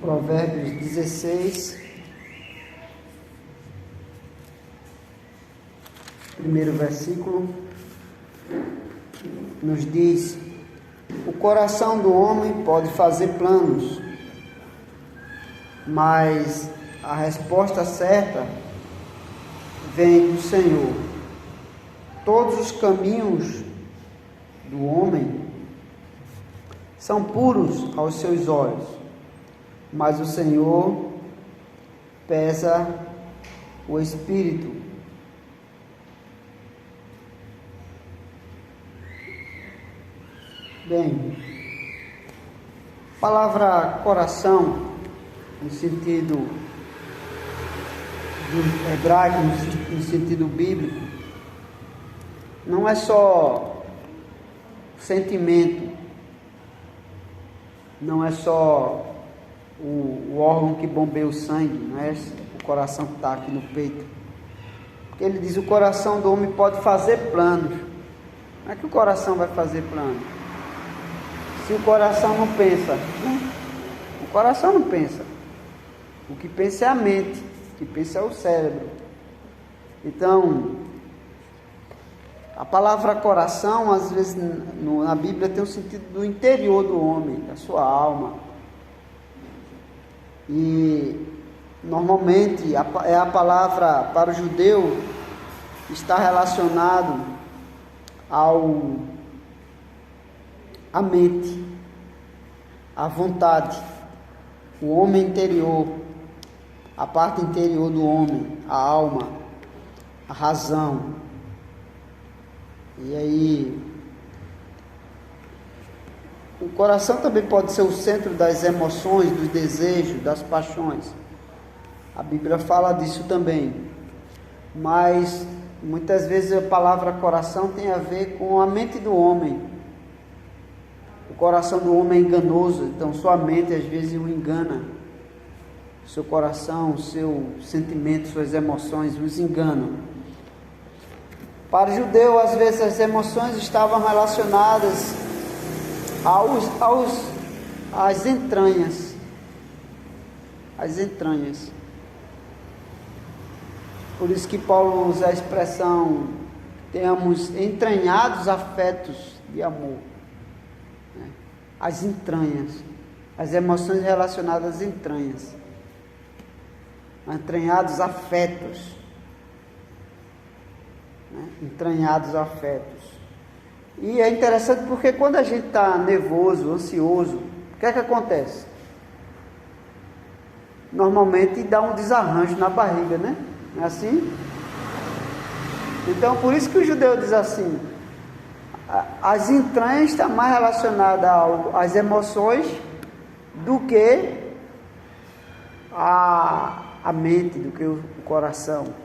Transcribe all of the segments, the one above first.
Provérbios 16, primeiro versículo, nos diz: o coração do homem pode fazer planos, mas a resposta certa vem do Senhor. Todos os caminhos do homem são puros aos seus olhos, mas o Senhor pesa o espírito. Bem, a palavra coração, no sentido do hebraico, no sentido bíblico, não é só sentimento, não é só o órgão que bombeia o sangue, não é o coração que está aqui no peito. Porque ele diz: o coração do homem pode fazer planos. Como é que o coração vai fazer planos? Se o coração não pensa, né? O coração não pensa. O que pensa é a mente, o que pensa é o cérebro. Então, a palavra coração, às vezes na Bíblia, tem o sentido do interior do homem, da sua alma. E normalmente é a palavra para o judeu, está relacionado à mente, à vontade, o homem interior, a parte interior do homem, a alma, a razão. E aí, o coração também pode ser o centro das emoções, dos desejos, das paixões. A Bíblia fala disso também. Mas muitas vezes a palavra coração tem a ver com a mente do homem. O coração do homem é enganoso, então sua mente às vezes o engana. O seu coração, o seu sentimento, suas emoções os enganam. Para o judeu, às vezes as emoções estavam relacionadas às entranhas. As entranhas. Por isso que Paulo usa a expressão: tenhamos entranhados afetos de amor. As entranhas, as emoções relacionadas às entranhas, entranhados afetos, né? Entranhados afetos. E é interessante porque quando a gente está nervoso, ansioso, o que é que acontece? Normalmente dá um desarranjo na barriga, né? Não é assim? Então, por isso que o judeu diz assim: as entranhas estão mais relacionadas às emoções do que a mente, do que o coração.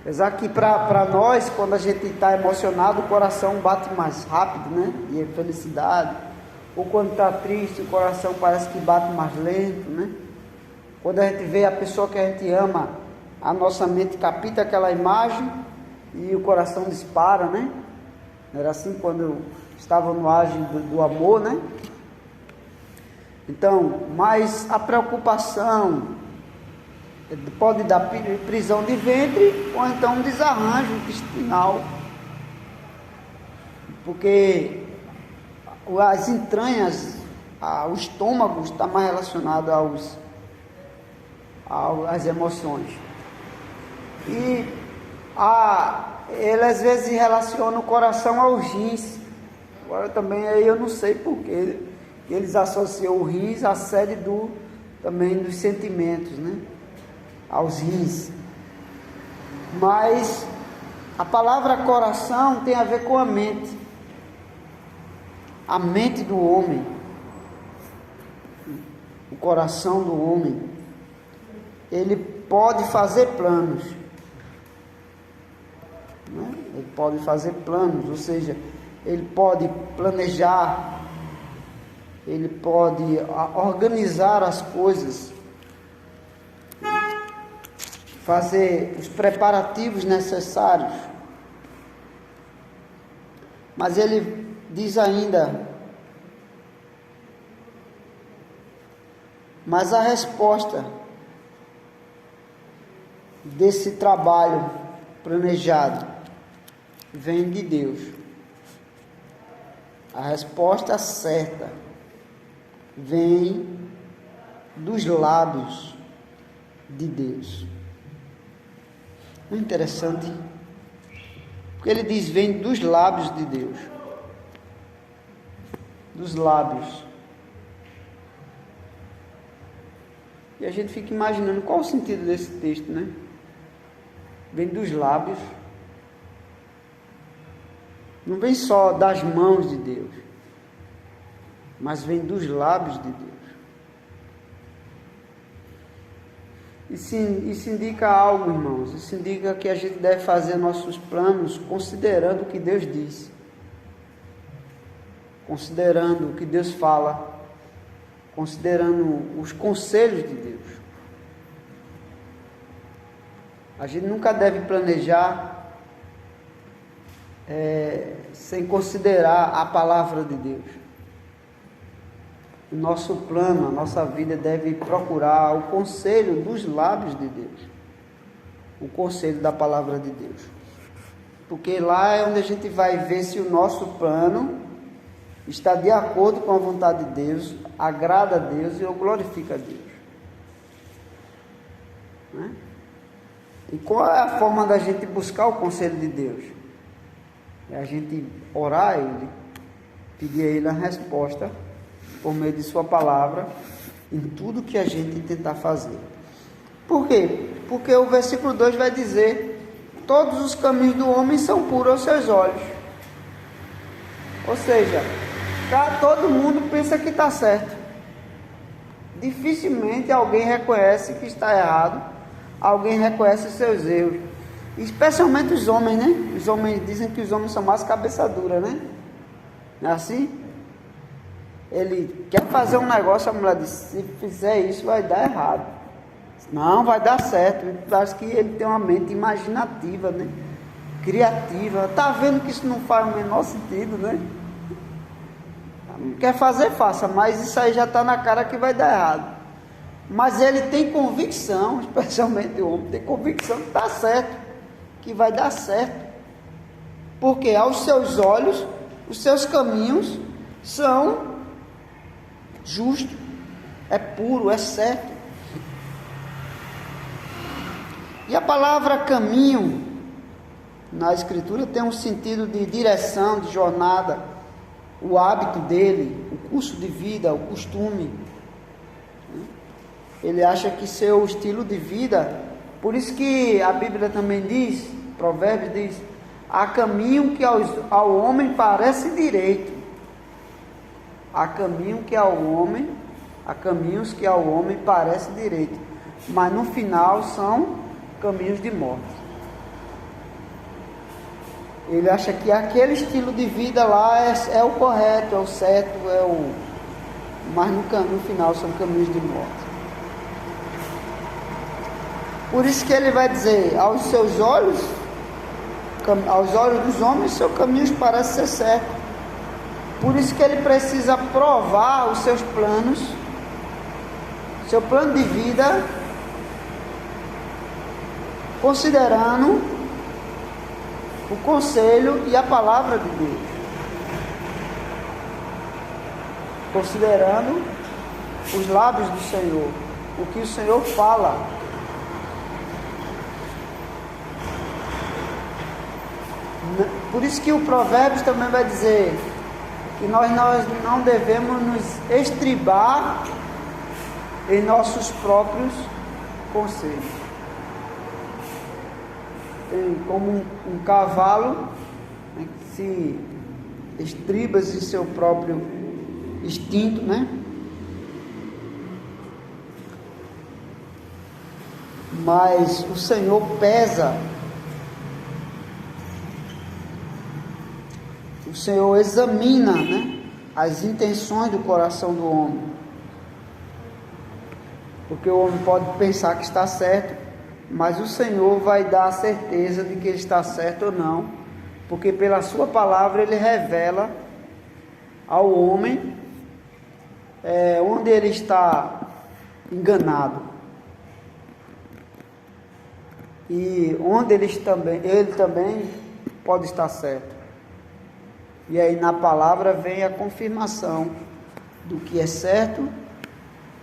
Apesar que para nós, quando a gente está emocionado, o coração bate mais rápido, né? E é felicidade. Ou quando está triste, o coração parece que bate mais lento, né? Quando a gente vê a pessoa que a gente ama, a nossa mente capta aquela imagem e o coração dispara, né? Era assim quando estava no auge do amor, né? Então, mas a preocupação pode dar prisão de ventre ou então um desarranjo intestinal, porque as entranhas, o estômago está mais relacionado às emoções. E ele às vezes relaciona o coração aos rins. Agora também aí eu não sei porque eles associam o rins à sede também dos sentimentos, né? Aos rins. Mas a palavra coração tem a ver com a mente do homem, o coração do homem. Ele pode fazer planos, né? Ele pode fazer planos, ou seja, ele pode planejar, ele pode organizar as coisas, fazer os preparativos necessários. Mas ele diz ainda Mas a resposta desse trabalho planejado vem de Deus. A resposta certa vem dos lábios de Deus. Não é interessante? Porque ele diz, vem dos lábios de Deus. Dos lábios. E a gente fica imaginando qual o sentido desse texto, né? Vem dos lábios. Não vem só das mãos de Deus, mas vem dos lábios de Deus. Isso indica algo, irmãos. Isso indica que a gente deve fazer nossos planos considerando o que Deus diz, considerando o que Deus fala, considerando os conselhos de Deus. A gente nunca deve planejar sem considerar a palavra de Deus. O nosso plano, a nossa vida deve procurar o conselho dos lábios de Deus, o conselho da palavra de Deus, porque lá é onde a gente vai ver se o nosso plano está de acordo com a vontade de Deus, agrada a Deus e glorifica a Deus, né? E qual é a forma da gente buscar o conselho de Deus? É a gente orar a Ele, pedir a Ele a resposta por meio de sua palavra em tudo que a gente tentar fazer. Por quê? Porque o versículo 2 vai dizer: todos os caminhos do homem são puros aos seus olhos. Ou seja, todo mundo pensa que está certo. Dificilmente alguém reconhece que está errado, alguém reconhece os seus erros. Especialmente os homens, né? Os homens dizem que os homens são mais cabeça dura, né? Não é assim? Ele quer fazer um negócio, a mulher diz: se fizer isso vai dar errado. Não, vai dar certo. Parece que ele tem uma mente imaginativa, né? Criativa. Tá vendo que isso não faz o menor sentido, né? Quer fazer, faça, mas isso aí já está na cara que vai dar errado. Mas ele tem convicção, especialmente o homem, tem convicção que está certo, que vai dar certo. Porque aos seus olhos, os seus caminhos são justos, é puro, é certo. E a palavra caminho, na Escritura, tem um sentido de direção, de jornada, o hábito dele, o curso de vida, o costume. Ele acha que seu estilo de vida, por isso que a Bíblia também diz, Provérbios diz: há caminho que ao homem parece direito, há caminhos que ao homem parece direito, mas no final são caminhos de morte. Ele acha que aquele estilo de vida lá é o correto, é o certo, mas no final são caminhos de morte. Por isso que ele vai dizer: aos seus olhos, aos olhos dos homens, seus caminhos parecem ser certos. Por isso que ele precisa provar os seus planos, seu plano de vida, considerando o conselho e a palavra de Deus, considerando os lábios do Senhor, o que o Senhor fala. Por isso que o Provérbios também vai dizer que nós não devemos nos estribar em nossos próprios conselhos. Tem como um cavalo, né, que se estriba em seu próprio instinto, né? Mas o Senhor pesa, o Senhor examina, né, as intenções do coração do homem, porque o homem pode pensar que está certo, mas o Senhor vai dar a certeza de que ele está certo ou não, porque pela sua palavra ele revela ao homem onde ele está enganado. E onde ele também pode estar certo. E aí na palavra vem a confirmação do que é certo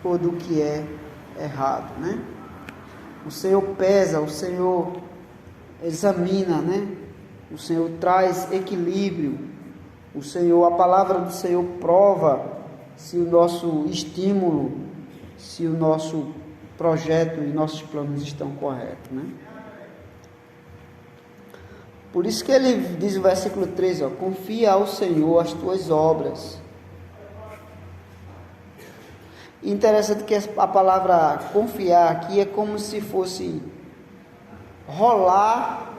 ou do que é errado, né? O Senhor pesa, o Senhor examina, né? O Senhor traz equilíbrio. O Senhor, a palavra do Senhor prova se o nosso estímulo, se o nosso projeto e nossos planos estão corretos, né? Por isso que ele diz no versículo 13, confia ao Senhor as tuas obras. E interessante que a palavra confiar aqui é como se fosse rolar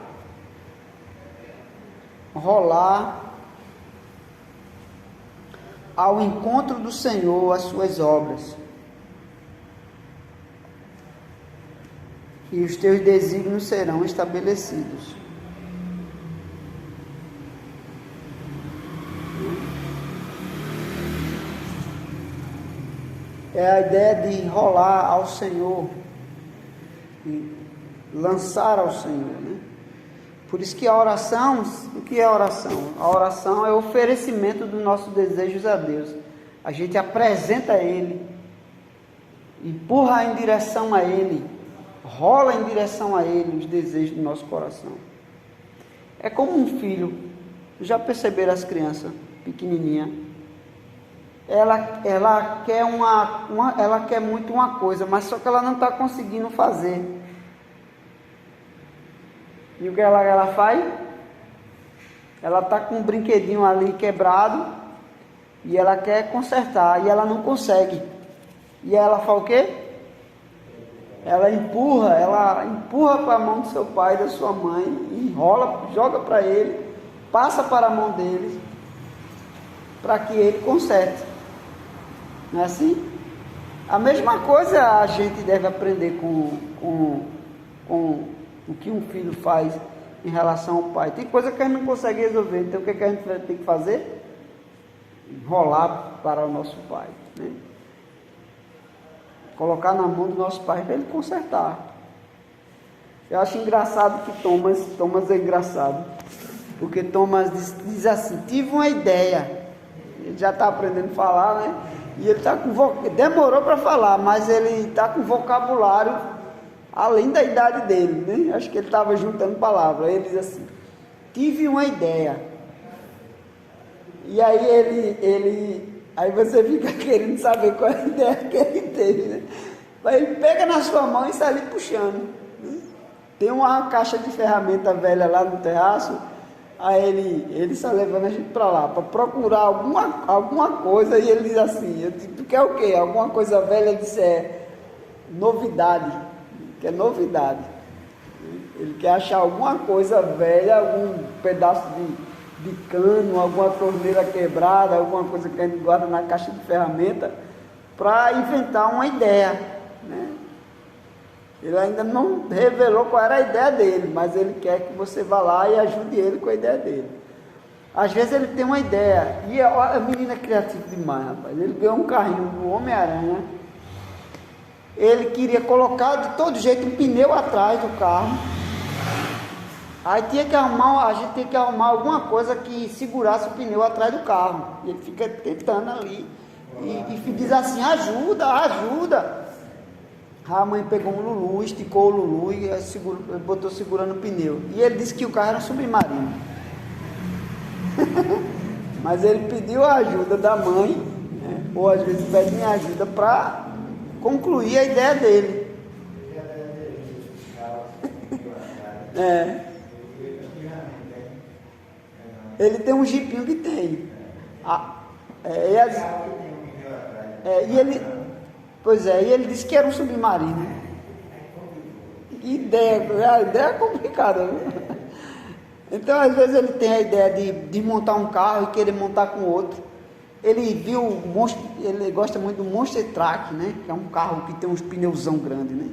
ao encontro do Senhor as suas obras. E os teus desígnios serão estabelecidos. É a ideia de rolar ao Senhor, e lançar ao Senhor, né? Por isso que a oração, o que é a oração? A oração é o oferecimento dos nossos desejos a Deus. A gente apresenta a Ele, empurra em direção a Ele, rola em direção a Ele os desejos do nosso coração. É como um filho. Já perceberam as crianças pequenininhas? Ela quer ela quer muito uma coisa, mas só que ela não está conseguindo fazer. E o que ela faz? Ela está com um brinquedinho ali quebrado e ela quer consertar e ela não consegue. E ela faz o quê? Ela empurra para a mão do seu pai, da sua mãe, enrola, joga para ele, passa para a mão deles, para que ele conserte. Não é assim? A mesma coisa a gente deve aprender com o que um filho faz em relação ao pai. Tem coisa que a gente não consegue resolver, então o que a gente vai ter que fazer? Enrolar para o nosso pai, né? Colocar na mão do nosso pai para ele consertar. Eu acho engraçado que Thomas é engraçado, porque Thomas diz assim, tive uma ideia. Ele já está aprendendo a falar, né? E ele demorou para falar, mas ele está com vocabulário além da idade dele, né? Acho que ele estava juntando palavras. Ele diz assim, tive uma ideia. E aí aí você fica querendo saber qual é a ideia que ele teve, né? Aí ele pega na sua mão e sai ali puxando, né? Tem uma caixa de ferramenta velha lá no terraço. Aí ele está levando a gente para lá, para procurar alguma coisa, e ele diz assim, eu digo, tu quer o quê? Alguma coisa velha? Ele disse, novidade, quer novidade. Ele quer achar alguma coisa velha, algum pedaço de cano, alguma torneira quebrada, alguma coisa que a gente guarda na caixa de ferramenta, para inventar uma ideia, né? Ele ainda não revelou qual era a ideia dele, mas ele quer que você vá lá e ajude ele com a ideia dele. Às vezes ele tem uma ideia, e a menina é criativa demais, rapaz. Ele ganhou um carrinho do Homem-Aranha, ele queria colocar de todo jeito um pneu atrás do carro, aí a gente tinha que arrumar alguma coisa que segurasse o pneu atrás do carro, e ele fica tentando ali, e diz assim, ajuda. A mãe pegou um Lulu, esticou o Lulu e botou segurando o pneu. E ele disse que o carro era um submarino. Mas ele pediu a ajuda da mãe, né? Ou às vezes pede ajuda para concluir a ideia dele. Ele tem um jipinho que tem. E ele disse que era um submarino. Que ideia, a ideia é complicada, viu? Então, às vezes ele tem a ideia de montar um carro e querer montar com outro. Ele gosta muito do Monster Truck, né? Que é um carro que tem uns pneuzão grande, né?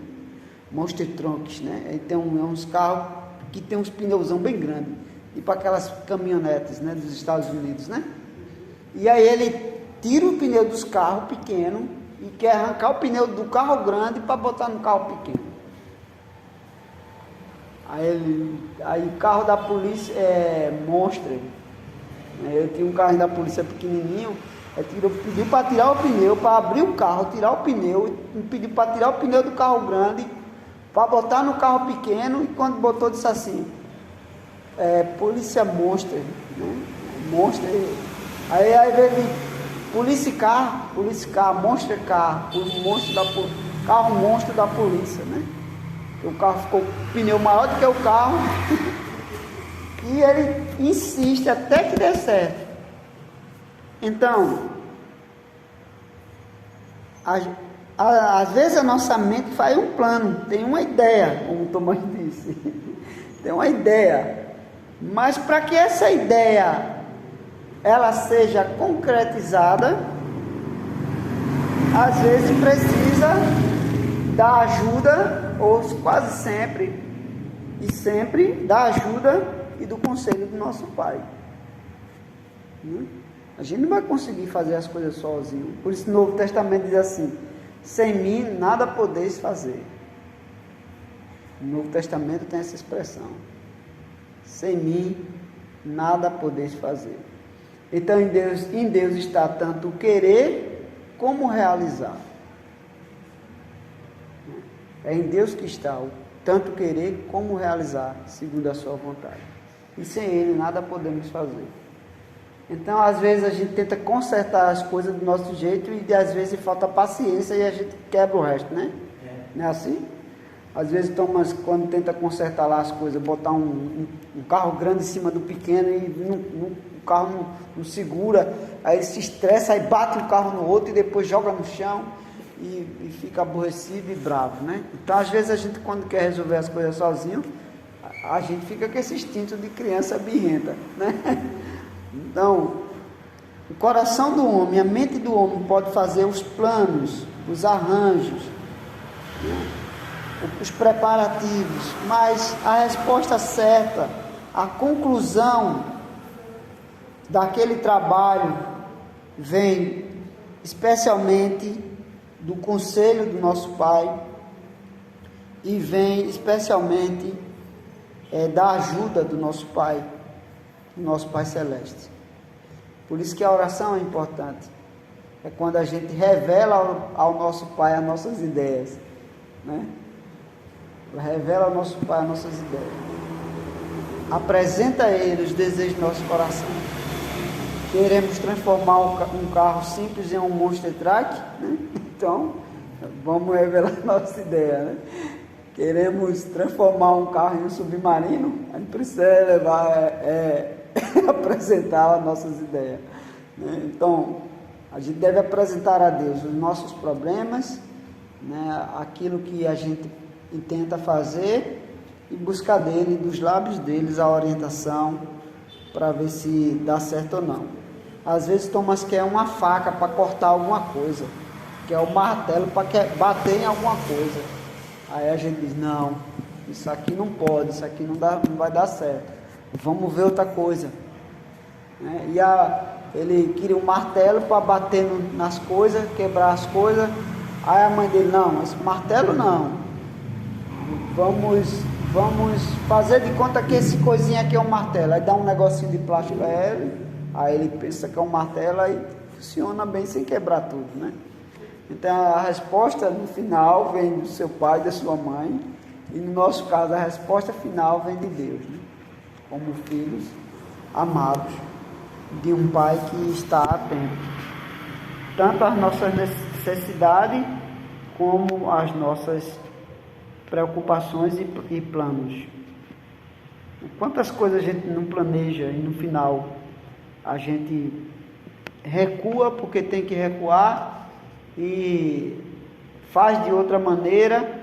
Monster Trucks, né? Ele tem uns carros que tem uns pneuzão bem grandes, tipo aquelas caminhonetes, né? Dos Estados Unidos, né? E aí ele tira o pneu dos carros pequenos e quer arrancar o pneu do carro grande para botar no carro pequeno. Aí o carro da polícia é Monster. Eu tinha um carro da polícia pequenininho, pediu para tirar o pneu, para abrir o carro, tirar o pneu, pediu para tirar o pneu do carro grande, para botar no carro pequeno, e quando botou disse assim, polícia Monster, né? Monster. Aí veio Police Car, Monster Car, carro monstro da polícia, né? O carro ficou com o pneu maior do que o carro. E ele insiste até que dê certo. Então, às vezes a nossa mente faz um plano, tem uma ideia, como o Tomás disse. Tem uma ideia. Mas para que essa ideia ela seja concretizada, às vezes precisa da ajuda, ou quase sempre, e sempre da ajuda e do conselho do nosso Pai. A gente não vai conseguir fazer as coisas sozinho. Por isso o Novo Testamento diz assim: sem mim nada podeis fazer. O Novo Testamento tem essa expressão: sem mim nada podeis fazer. Então em Deus está tanto o querer como o realizar. É em Deus que está o tanto querer como realizar, segundo a sua vontade. E sem Ele nada podemos fazer. Então às vezes a gente tenta consertar as coisas do nosso jeito e às vezes falta paciência e a gente quebra o resto, né? Não é assim? Às vezes Thomas, quando tenta consertar lá as coisas, botar um carro grande em cima do pequeno e o carro não segura, aí ele se estressa, aí bate o carro no outro e depois joga no chão e fica aborrecido e bravo, né? Então às vezes a gente, quando quer resolver as coisas sozinho, a gente fica com esse instinto de criança birrenta, né? Então, o coração do homem, a mente do homem pode fazer os planos, os arranjos, né? Os preparativos, mas a resposta certa, a conclusão daquele trabalho vem especialmente do conselho do nosso Pai e vem especialmente da ajuda do nosso Pai Celeste. Por isso que a oração é importante. É quando a gente revela ao nosso Pai as nossas ideias, né? Revela ao nosso Pai as nossas ideias. Apresenta a Ele os desejos do nosso coração. Queremos transformar um carro simples em um Monster Truck, né? Então, vamos revelar a nossa ideia, né? Queremos transformar um carro em um submarino, a gente precisa apresentar as nossas ideias, né? Então, a gente deve apresentar a Deus os nossos problemas, né? Aquilo que a gente tenta fazer e buscar dele, dos lábios deles, a orientação para ver se dá certo ou não. Às vezes Thomas quer uma faca para cortar alguma coisa, quer um martelo para bater em alguma coisa. Aí a gente diz: não, isso aqui não pode, isso aqui não vai dar certo, vamos ver outra coisa, né? Ele queria um martelo para bater nas coisas, quebrar as coisas. Aí a mãe dele: não, esse martelo não, vamos fazer de conta que esse coisinha aqui é um martelo. Aí dá um negocinho de plástico para ele, aí ele pensa que é um martelo, aí funciona bem sem quebrar tudo, né? Então a resposta no final vem do seu pai, da sua mãe, e no nosso caso a resposta final vem de Deus, né? Como filhos amados de um Pai que está atento tanto às nossas necessidades como às nossas preocupações e planos. Quantas coisas a gente não planeja e no final a gente recua porque tem que recuar e faz de outra maneira,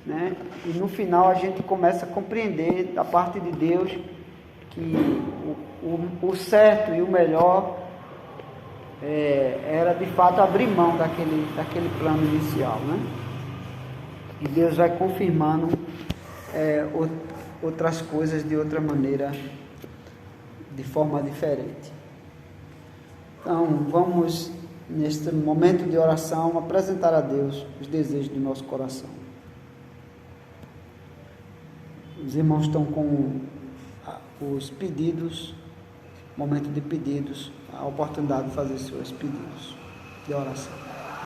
né? E no final a gente começa a compreender da parte de Deus que o certo e o melhor era de fato abrir mão daquele plano inicial, né? E Deus vai confirmando outras coisas de outra maneira, de forma diferente. Então vamos neste momento de oração, apresentar a Deus os desejos do nosso coração. Os irmãos estão com os pedidos, momento de pedidos, a oportunidade de fazer seus pedidos de oração.